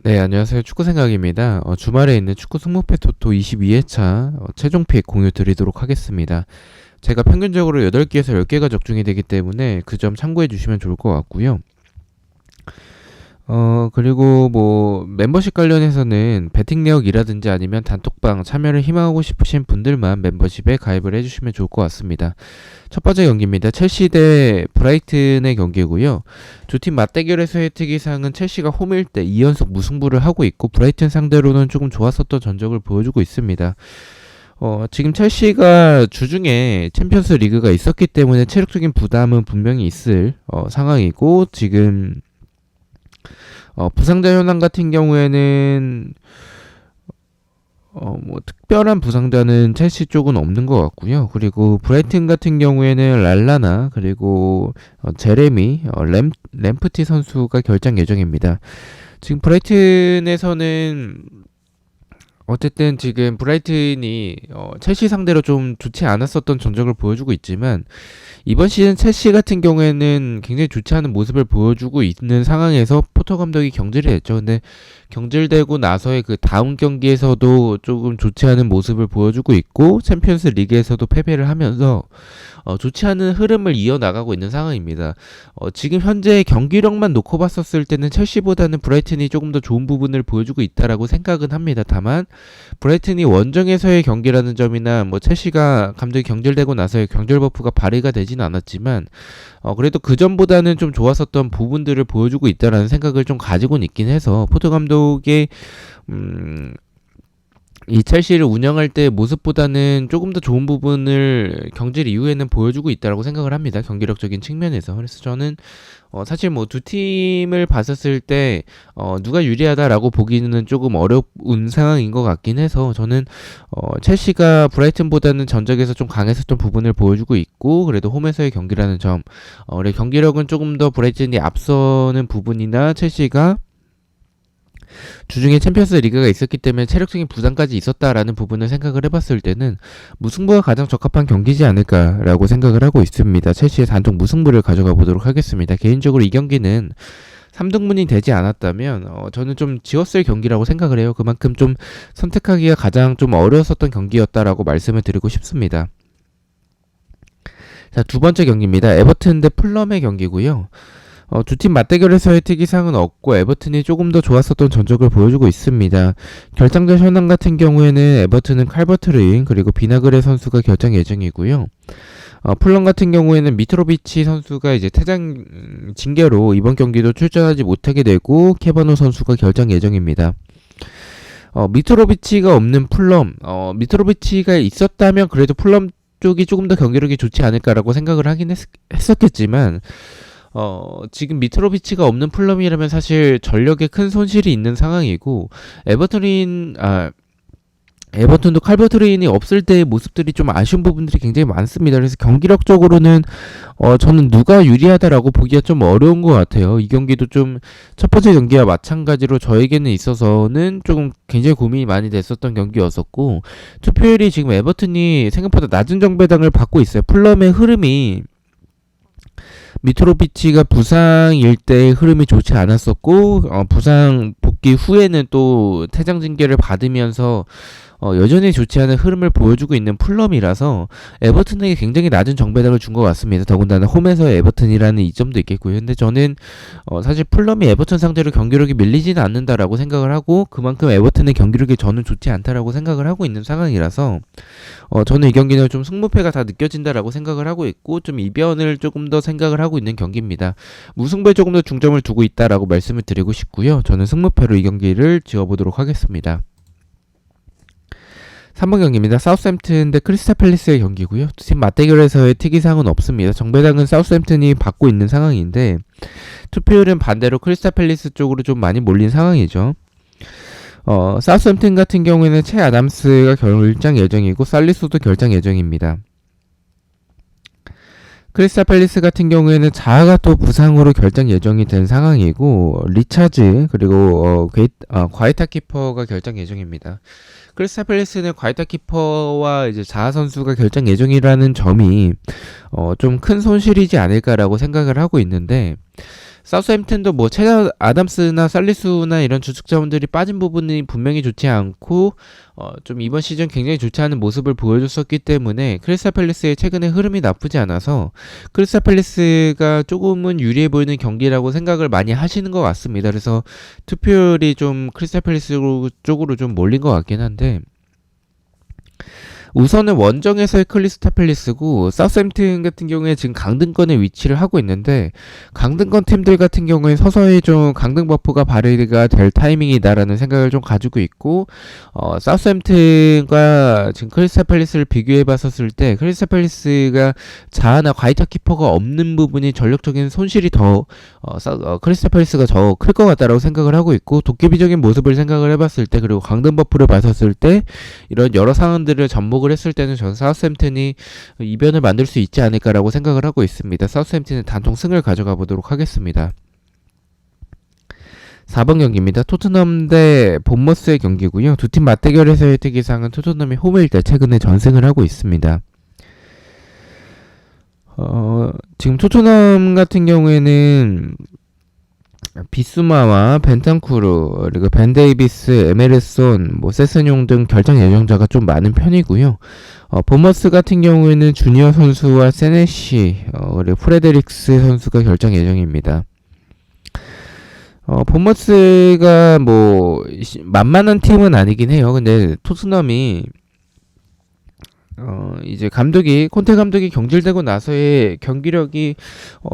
네, 안녕하세요. 축구생각입니다. 주말에 있는 축구 승무패 토토 22회차 최종 픽 공유 드리도록 하겠습니다. 제가 평균적으로 8개에서 10개가 적중이 되기 때문에 그 점 참고해 주시면 좋을 것 같고요. 그리고 뭐 멤버십 관련해서는 베팅 내역이라든지 아니면 단톡방 참여를 희망하고 싶으신 분들만 멤버십에 가입을 해주시면 좋을 것 같습니다. 첫 번째 경기입니다. 첼시 대 브라이튼의 경기고요. 두 팀 맞대결에서의 특이사항은 첼시가 홈일 때 2연속 무승부를 하고 있고 브라이튼 상대로는 조금 좋았었던 전적을 보여주고 있습니다. 지금 첼시가 주중에 챔피언스 리그가 있었기 때문에 체력적인 부담은 분명히 있을 상황이고 지금 부상자 현황 같은 경우에는 뭐 특별한 부상자는 첼시 쪽은 없는 것 같고요. 그리고 브라이튼 같은 경우에는 랄라나 그리고 제레미 램프티 선수가 결장 예정입니다. 지금 브라이튼에서는 어쨌든 지금 브라이튼이 첼시 상대로 좀 좋지 않았었던 전적을 보여주고 있지만 이번 시즌 첼시 같은 경우에는 굉장히 좋지 않은 모습을 보여주고 있는 상황에서 포터 감독이 경질을 했죠. 근데 경질되고 나서의 그 다음 경기에서도 조금 좋지 않은 모습을 보여주고 있고 챔피언스 리그에서도 패배를 하면서 좋지 않은 흐름을 이어나가고 있는 상황입니다. 지금 현재 경기력만 놓고 봤었을 때는 첼시보다는 브라이튼이 조금 더 좋은 부분을 보여주고 있다라고 생각은 합니다. 다만 브라이튼이 원정에서의 경기라는 점이나 뭐 첼시가 감독이 경질되고 나서의 경질 버프가 발휘가 되지는 않았지만 그래도 그 전보다는 좀 좋았었던 부분들을 보여주고 있다라는 생각을 좀 가지고는 있긴 해서 포터 감독의 이 첼시를 운영할 때 모습보다는 조금 더 좋은 부분을 경질 이후에는 보여주고 있다고 생각을 합니다. 경기력적인 측면에서. 그래서 저는 사실 뭐 두 팀을 봤었을 때 누가 유리하다라고 보기는 조금 어려운 상황인 것 같긴 해서 저는 첼시가 브라이튼보다는 전적에서 좀 강했었던 부분을 보여주고 있고 그래도 홈에서의 경기라는 점 그래 경기력은 조금 더 브라이튼이 앞서는 부분이나 첼시가 주중에 챔피언스 리그가 있었기 때문에 체력적인 부담까지 있었다라는 부분을 생각을 해봤을 때는 무승부가 가장 적합한 경기지 않을까라고 생각을 하고 있습니다. 첼시의 단독 무승부를 가져가 보도록 하겠습니다. 개인적으로 이 경기는 3등분이 되지 않았다면 저는 좀 지웠을 경기라고 생각을 해요. 그만큼 좀 선택하기가 가장 좀 어려웠었던 경기였다라고 말씀을 드리고 싶습니다. 자, 두 번째 경기입니다. 에버튼 대 풀럼의 경기고요. 두 팀 맞대결에서의 특이사항은 없고 에버튼이 조금 더 좋았었던 전적을 보여주고 있습니다. 결장전 현황 같은 경우에는 에버튼은 칼버트 르인 그리고 비나그레 선수가 결장 예정이고요. 풀럼 같은 경우에는 미트로비치 선수가 이제 퇴장 징계로 이번 경기도 출전하지 못하게 되고 케바노 선수가 결장 예정입니다. 미트로비치가 없는 풀럼, 미트로비치가 있었다면 그래도 풀럼 쪽이 조금 더 경기력이 좋지 않을까라고 생각을 하긴 했었겠지만 지금 미트로비치가 없는 풀럼이라면 사실 전력에 큰 손실이 있는 상황이고 에버튼도 칼버트레인이 없을 때의 모습들이 좀 아쉬운 부분들이 굉장히 많습니다. 그래서 경기력적으로는 저는 누가 유리하다라고 보기가 좀 어려운 것 같아요. 이 경기도 좀 첫 번째 경기와 마찬가지로 저에게는 있어서는 조금 굉장히 고민이 많이 됐었던 경기였었고 투표율이 지금 에버튼이 생각보다 낮은 정배당을 받고 있어요. 풀럼의 흐름이 미트로비치가 부상일 때 흐름이 좋지 않았었고 부상 복귀 후에는 또 퇴장 징계를 받으면서 여전히 좋지 않은 흐름을 보여주고 있는 풀럼이라서 에버튼에게 굉장히 낮은 정배당을 준 것 같습니다. 더군다나 홈에서의 에버튼이라는 이점도 있겠고요. 근데 저는 사실 풀럼이 에버튼 상대로 경기력이 밀리지는 않는다라고 생각을 하고 그만큼 에버튼의 경기력이 저는 좋지 않다라고 생각을 하고 있는 상황이라서 저는 이 경기는 좀 승무패가 다 느껴진다라고 생각을 하고 있고 좀 이변을 조금 더 생각을 하고 있는 경기입니다. 무승부에 조금 더 중점을 두고 있다라고 말씀을 드리고 싶고요. 저는 승무패로 이 경기를 지어보도록 하겠습니다. 3번 경기입니다. 사우스햄튼 대 크리스탈 팰리스의 경기고요. 두 팀 맞대결에서의 특이사항은 없습니다. 정배당은 사우스햄튼이 받고 있는 상황인데 투표율은 반대로 크리스탈 팰리스 쪽으로 좀 많이 몰린 상황이죠. 사우스햄튼 같은 경우에는 채 아담스가 결장 예정이고 살리소도 결장 예정입니다. 크리스탈 팰리스 같은 경우에는 자아가 또 부상으로 결장 예정이 된 상황이고 리차즈 그리고 과이타 키퍼가 결장 예정입니다. 크리스탈 팰리스는 과이타 키퍼와 이제 자아 선수가 결장 예정이라는 점이 좀 큰 손실이지 않을까라고 생각을 하고 있는데 사우스햄튼도 뭐 체나 아담스나 살리수나 이런 주축 자원들이 빠진 부분이 분명히 좋지 않고 좀 이번 시즌 굉장히 좋지 않은 모습을 보여줬었기 때문에 크리스탈 팰리스의 최근의 흐름이 나쁘지 않아서 크리스탈 팰리스가 조금은 유리해 보이는 경기라고 생각을 많이 하시는 것 같습니다. 그래서 투표율이 좀 크리스탈 팰리스 쪽으로 좀 몰린 것 같긴 한데, 우선은 원정에서의 크리스탈 팰리스고 사우스햄튼 같은 경우에 지금 강등권에 위치를 하고 있는데, 강등권 팀들 같은 경우에 서서히 좀 강등 버프가 발휘가 될 타이밍이다라는 생각을 좀 가지고 있고, 사우스햄튼과 지금 크리스탈 팰리스를 비교해 봤었을 때 크리스탈 팰리스가 자아나 과이터 키퍼가 없는 부분이 전력적인 손실이 더 크리스탈 팰리스가 더 클 것 같다라고 생각을 하고 있고, 도깨비적인 모습을 생각을 해봤을 때, 그리고 강등 버프를 봤었을 때, 이런 여러 상황들을 접목을 했을 때는 저는 사우스햄튼이 이변을 만들 수 있지 않을까라고 생각을 하고 있습니다. 사우스햄튼은 단통 승을 가져가 보도록 하겠습니다. 4번 경기입니다. 토트넘 대 본머스의 경기고요. 두 팀 맞대결에서의 특이사항은 토트넘이 홈일 때 최근에 전승을 하고 있습니다. 지금 토트넘 같은 경우에는 비수마와 벤탄쿠르, 그리고 벤 데이비스, 에메르손, 세스뇽 등 결장 예정자가 좀 많은 편이고요. 보머스 같은 경우에는 주니어 선수와 세네시, 그리고 프레데릭스 선수가 결장 예정입니다. 보머스가 만만한 팀은 아니긴 해요. 근데 토트넘이 이제 콘테 감독이 경질되고 나서의 경기력이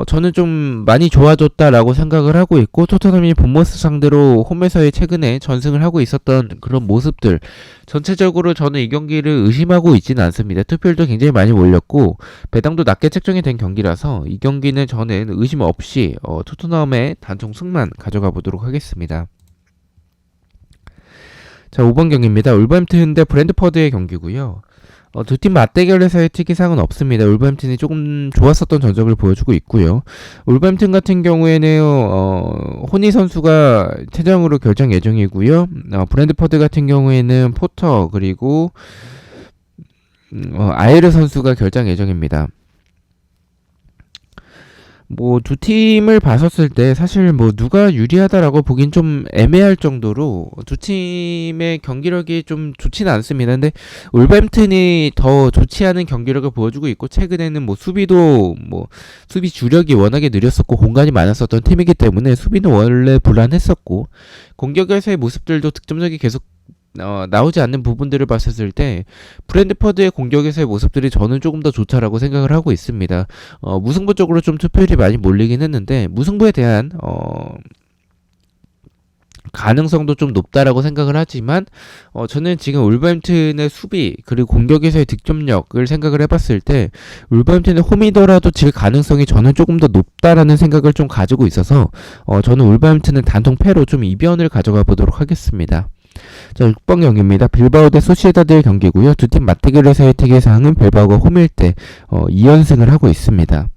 저는 좀 많이 좋아졌다라고 생각을 하고 있고, 토트넘이 본머스 상대로 홈에서의 최근에 전승을 하고 있었던 그런 모습들, 전체적으로 저는 이 경기를 의심하고 있지는 않습니다. 투표율도 굉장히 많이 몰렸고 배당도 낮게 책정이 된 경기라서 이 경기는 저는 의심 없이 토트넘의 단총 승만 가져가 보도록 하겠습니다. 자, 5번 경기입니다. 울버햄튼 대 브랜트퍼드의 경기고요. 두 팀 맞대결에서의 특이사항은 없습니다. 울버햄튼이 조금 좋았었던 전적을 보여주고 있고요. 울버햄튼 같은 경우에는 호니 선수가 퇴장으로 결정 예정이고요. 브랜트퍼드 같은 경우에는 포터, 그리고 아이르 선수가 결장 예정입니다. 두 팀을 봤었을 때 사실 누가 유리하다라고 보긴 좀 애매할 정도로 두 팀의 경기력이 좀 좋지는 않습니다. 근데 울버햄튼이 더 좋지 않은 경기력을 보여주고 있고, 최근에는 수비도 수비 주력이 워낙에 느렸었고 공간이 많았었던 팀이기 때문에 수비는 원래 불안했었고, 공격에서의 모습들도 득점력이 계속 나오지 않는 부분들을 봤었을 때 브랜트퍼드의 공격에서의 모습들이 저는 조금 더 좋다라고 생각을 하고 있습니다. 무승부 쪽으로 좀 투표율이 많이 몰리긴 했는데, 무승부에 대한 가능성도 좀 높다라고 생각을 하지만 저는 지금 울버햄튼의 수비 그리고 공격에서의 득점력을 생각을 해봤을 때 울버햄튼의 홈이더라도 질 가능성이 저는 조금 더 높다라는 생각을 좀 가지고 있어서 저는 울버햄튼은 단통 패로 좀 이변을 가져가 보도록 하겠습니다. 자, 6번 경기입니다. 빌바오 대 소시에다드의 경기고요. 두 팀 맞대결에서의 특이사항은 빌바오가 홈일 때 2연승을 하고 있습니다.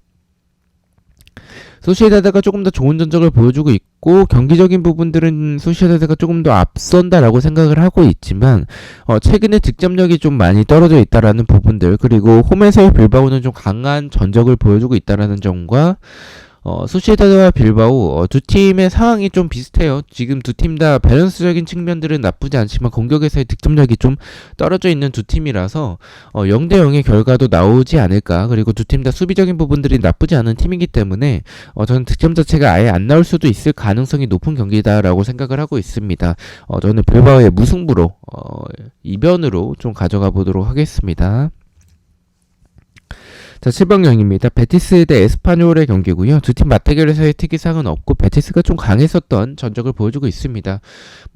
소시에다드가 조금 더 좋은 전적을 보여주고 있고, 경기적인 부분들은 소시에다드가 조금 더 앞선다라고 생각을 하고 있지만 최근에 득점력이 좀 많이 떨어져 있다라는 부분들, 그리고 홈에서의 빌바오는 좀 강한 전적을 보여주고 있다라는 점과 소시에다드와 빌바오 두 팀의 상황이 좀 비슷해요. 지금 두 팀 다 밸런스적인 측면들은 나쁘지 않지만 공격에서의 득점력이 좀 떨어져 있는 두 팀이라서 0대 0의 결과도 나오지 않을까. 그리고 두 팀 다 수비적인 부분들이 나쁘지 않은 팀이기 때문에 저는 득점 자체가 아예 안 나올 수도 있을 가능성이 높은 경기다라고 생각을 하고 있습니다. 저는 빌바오의 무승부로 이변으로 좀 가져가 보도록 하겠습니다. 자, 7번 경기입니다. 베티스 대 에스파뇰의 경기고요. 두 팀 맞대결에서의 특이사항은 없고 베티스가 좀 강했었던 전적을 보여주고 있습니다.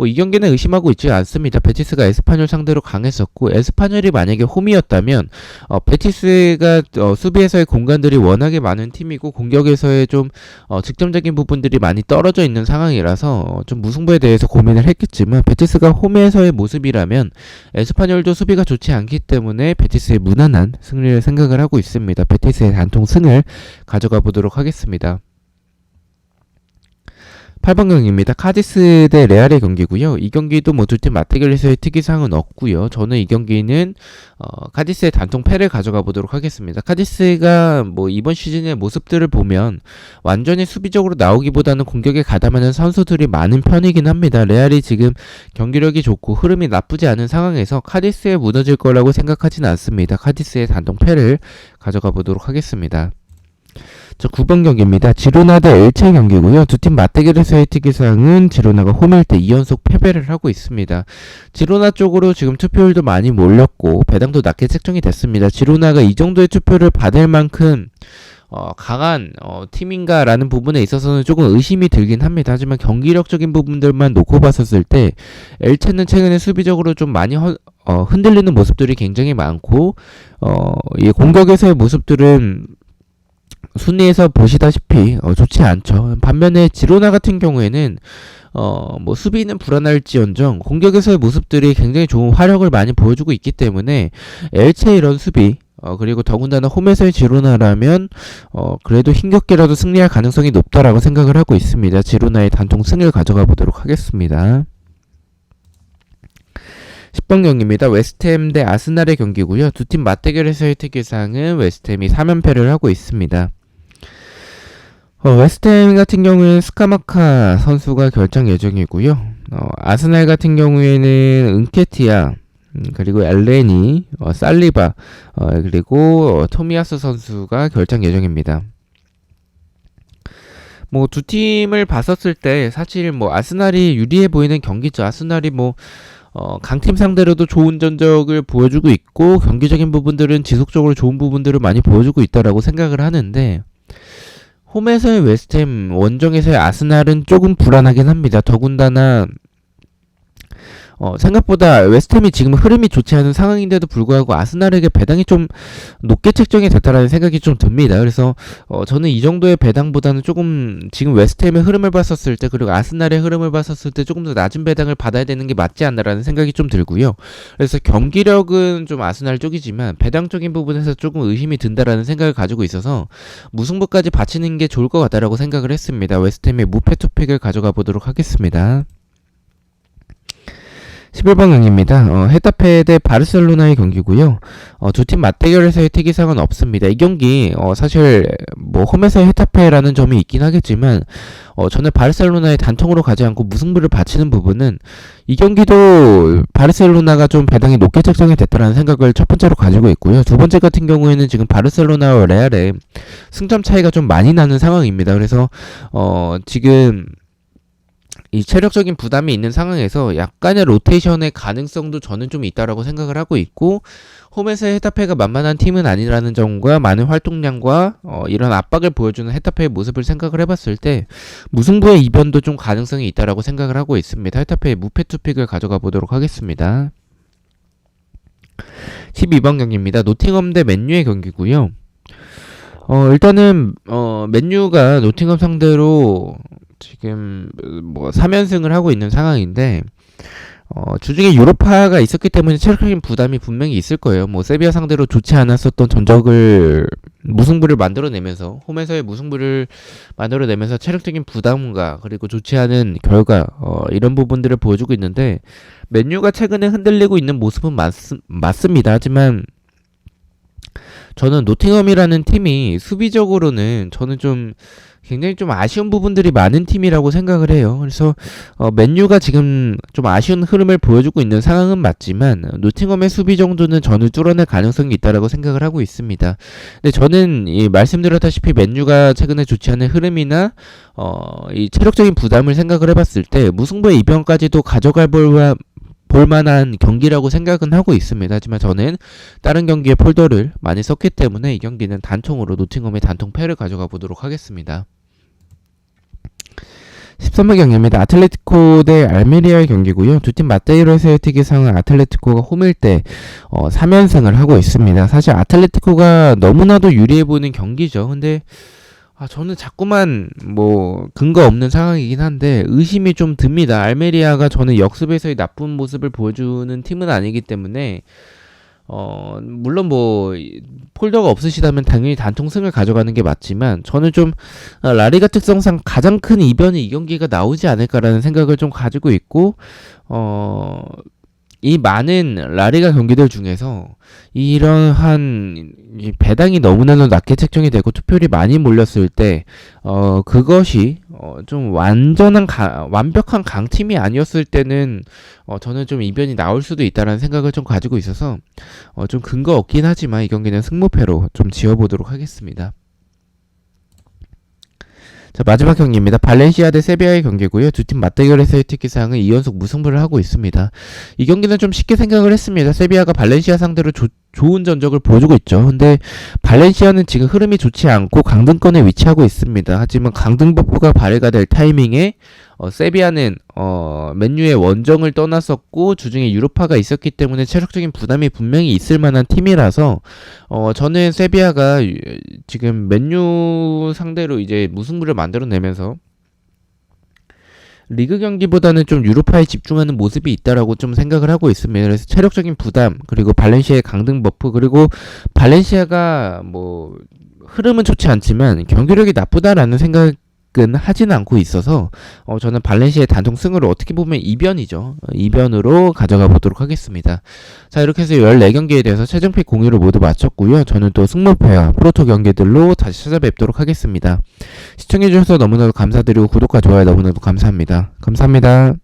이 경기는 의심하고 있지 않습니다. 베티스가 에스파뇰 상대로 강했었고, 에스파뇰이 만약에 홈이었다면 베티스가 수비에서의 공간들이 워낙에 많은 팀이고 공격에서의 좀 득점적인 부분들이 많이 떨어져 있는 상황이라서 좀 무승부에 대해서 고민을 했겠지만, 베티스가 홈에서의 모습이라면 에스파뇰도 수비가 좋지 않기 때문에 베티스의 무난한 승리를 생각을 하고 있습니다. 베티스의 단통 승을 가져가 보도록 하겠습니다. 8번 경기입니다. 카디스 대 레알의 경기고요. 이 경기도 뭐 두 팀 맞대결에서의 특이사항은 없고요. 저는 이 경기는 카디스의 단통 패를 가져가 보도록 하겠습니다. 카디스가 뭐 이번 시즌의 모습들을 보면 완전히 수비적으로 나오기보다는 공격에 가담하는 선수들이 많은 편이긴 합니다. 레알이 지금 경기력이 좋고 흐름이 나쁘지 않은 상황에서 카디스에 무너질 거라고 생각하지는 않습니다. 카디스의 단통 패를 가져가 보도록 하겠습니다. 저 9번 경기입니다. 지로나 대 엘체 경기고요. 두 팀 맞대결에서의 특이사항은 지로나가 홈일 때 2연속 패배를 하고 있습니다. 지로나 쪽으로 지금 투표율도 많이 몰렸고 배당도 낮게 책정이 됐습니다. 지로나가 이 정도의 투표를 받을 만큼 강한 팀인가라는 부분에 있어서는 조금 의심이 들긴 합니다. 하지만 경기력적인 부분들만 놓고 봤었을 때 엘체는 최근에 수비적으로 좀 많이 흔들리는 모습들이 굉장히 많고 이 공격에서의 모습들은 순위에서 보시다시피 좋지 않죠. 반면에 지로나 같은 경우에는 뭐 수비는 불안할지언정 공격에서의 모습들이 굉장히 좋은 화력을 많이 보여주고 있기 때문에 엘체 이런 수비 그리고 더군다나 홈에서의 지로나라면 그래도 힘겹게라도 승리할 가능성이 높다라고 생각을 하고 있습니다. 지로나의 단통 승을 가져가 보도록 하겠습니다. 10번 경기입니다. 웨스트햄 대 아스날의 경기고요. 두 팀 맞대결에서의 특이사항은 웨스트햄이 3연패를 하고 있습니다. 웨스트햄 같은 경우에는 스카마카 선수가 결정 예정이고요. 아스날 같은 경우에는 은케티아 그리고 엘레니, 살리바 그리고 토미야스 선수가 결정 예정입니다. 뭐 두 팀을 봤었을 때 사실 뭐 아스날이 유리해 보이는 경기죠. 아스날이 뭐 강팀 상대로도 좋은 전적을 보여주고 있고 경기적인 부분들은 지속적으로 좋은 부분들을 많이 보여주고 있다라고 생각을 하는데 홈에서의 웨스트햄, 원정에서의 아스날은 조금 불안하긴 합니다. 더군다나 생각보다 웨스트햄이 지금 흐름이 좋지 않은 상황인데도 불구하고 아스날에게 배당이 좀 높게 책정이 됐다라는 생각이 좀 듭니다. 그래서 저는 이 정도의 배당보다는 조금 지금 웨스트햄의 흐름을 봤었을 때 그리고 아스날의 흐름을 봤었을 때 조금 더 낮은 배당을 받아야 되는 게 맞지 않나라는 생각이 좀 들고요. 그래서 경기력은 좀 아스날 쪽이지만 배당적인 부분에서 조금 의심이 든다라는 생각을 가지고 있어서 무승부까지 바치는 게 좋을 것 같다라고 생각을 했습니다. 웨스트햄의 무패 투픽을 가져가 보도록 하겠습니다. 11번 경기입니다. 헤타페 대 바르셀로나의 경기고요. 두 팀 맞대결에서의 특이사항은 없습니다. 이 경기 사실 뭐 홈에서의 헤타페라는 점이 있긴 하겠지만 저는 바르셀로나의 단통으로 가지 않고 무승부를 바치는 부분은 이 경기도 바르셀로나가 좀 배당이 높게 책정이 됐다는 생각을 첫 번째로 가지고 있고요. 두 번째 같은 경우에는 지금 바르셀로나와 레알의 승점 차이가 좀 많이 나는 상황입니다. 그래서 지금 이 체력적인 부담이 있는 상황에서 약간의 로테이션의 가능성도 저는 좀 있다라고 생각을 하고 있고 홈에서의 헤타페가 만만한 팀은 아니라는 점과 많은 활동량과 이런 압박을 보여주는 헤타페의 모습을 생각을 해봤을 때 무승부의 이변도 좀 가능성이 있다라고 생각을 하고 있습니다. 헤타페의 무패 투픽을 가져가 보도록 하겠습니다. 12번 경기입니다. 노팅엄 대 맨유의 경기고요. 일단은 맨유가 노팅엄 상대로 지금 뭐 3연승을 하고 있는 상황인데 주중에 유로파가 있었기 때문에 체력적인 부담이 분명히 있을 거예요. 뭐 세비야 상대로 좋지 않았었던 전적을 무승부를 만들어내면서 홈에서의 무승부를 만들어내면서 체력적인 부담과 그리고 좋지 않은 결과 이런 부분들을 보여주고 있는데 맨유가 최근에 흔들리고 있는 모습은 맞습니다. 하지만 저는 노팅엄이라는 팀이 수비적으로는 저는 좀 굉장히 좀 아쉬운 부분들이 많은 팀이라고 생각을 해요. 그래서 맨유가 지금 좀 아쉬운 흐름을 보여주고 있는 상황은 맞지만 노팅엄의 수비 정도는 저는 뚫어낼 가능성이 있다라고 생각을 하고 있습니다. 근데 저는 말씀드렸다시피 맨유가 최근에 좋지 않은 흐름이나 이 체력적인 부담을 생각을 해봤을 때 무승부의 이변까지도 가져갈 볼만한 경기라고 생각은 하고 있습니다. 하지만 저는 다른 경기에 폴더를 많이 썼기 때문에 이 경기는 단통으로 노팅엄의 단통 패를 가져가 보도록 하겠습니다. 13번 경기입니다. 아틀레티코 대 알메리아의 경기고요. 두 팀 맞대결에서의 특이사항은 아틀레티코가 홈일 때 3연승을 하고 있습니다. 사실 아틀레티코가 너무나도 유리해 보이는 경기죠. 근데 저는 자꾸만 뭐 근거 없는 상황이긴 한데 의심이 좀 듭니다. 알메리아가 저는 역습에서의 나쁜 모습을 보여주는 팀은 아니기 때문에 물론 폴더가 없으시다면 당연히 단통승을 가져가는 게 맞지만, 저는 좀, 라리가 특성상 가장 큰 이변이 이 경기가 나오지 않을까라는 생각을 좀 가지고 있고, 어, 이 많은 라리가 경기들 중에서 이러한 이 배당이 너무나도 낮게 책정이 되고 투표율이 많이 몰렸을 때, 그것이 좀 완벽한 강팀이 아니었을 때는 저는 좀 이변이 나올 수도 있다라는 생각을 좀 가지고 있어서 좀 근거 없긴 하지만 이 경기는 승무패로 좀 지어보도록 하겠습니다. 자, 마지막 경기입니다. 발렌시아 대 세비야의 경기고요. 두 팀 맞대결에서의 특기사항은 2연속 무승부를 하고 있습니다. 이 경기는 좀 쉽게 생각을 했습니다. 세비야가 발렌시아 상대로 좋은 전적을 보여주고 있죠. 근데 발렌시아는 지금 흐름이 좋지 않고 강등권에 위치하고 있습니다. 하지만 강등 버프가 발휘가 될 타이밍에 세비야는 맨유의 원정을 떠났었고 주중에 유로파가 있었기 때문에 체력적인 부담이 분명히 있을 만한 팀이라서 저는 세비야가 지금 맨유 상대로 이제 무승부를 만들어내면서 리그 경기보다는 좀 유로파에 집중하는 모습이 있다라고 좀 생각을 하고 있습니다. 그래서 체력적인 부담, 그리고 발렌시아의 강등 버프, 그리고 발렌시아가 흐름은 좋지 않지만 경기력이 나쁘다라는 생각은 하지는 않고 있어서 저는 발렌시아의 단통 승으로 어떻게 보면 이변이죠. 이변으로 가져가 보도록 하겠습니다. 자, 이렇게 해서 14경기에 대해서 최종픽 공유를 모두 마쳤고요. 저는 또 승무패와 프로토 경기들로 다시 찾아뵙도록 하겠습니다. 시청해주셔서 너무나도 감사드리고 구독과 좋아요 너무나도 감사합니다. 감사합니다.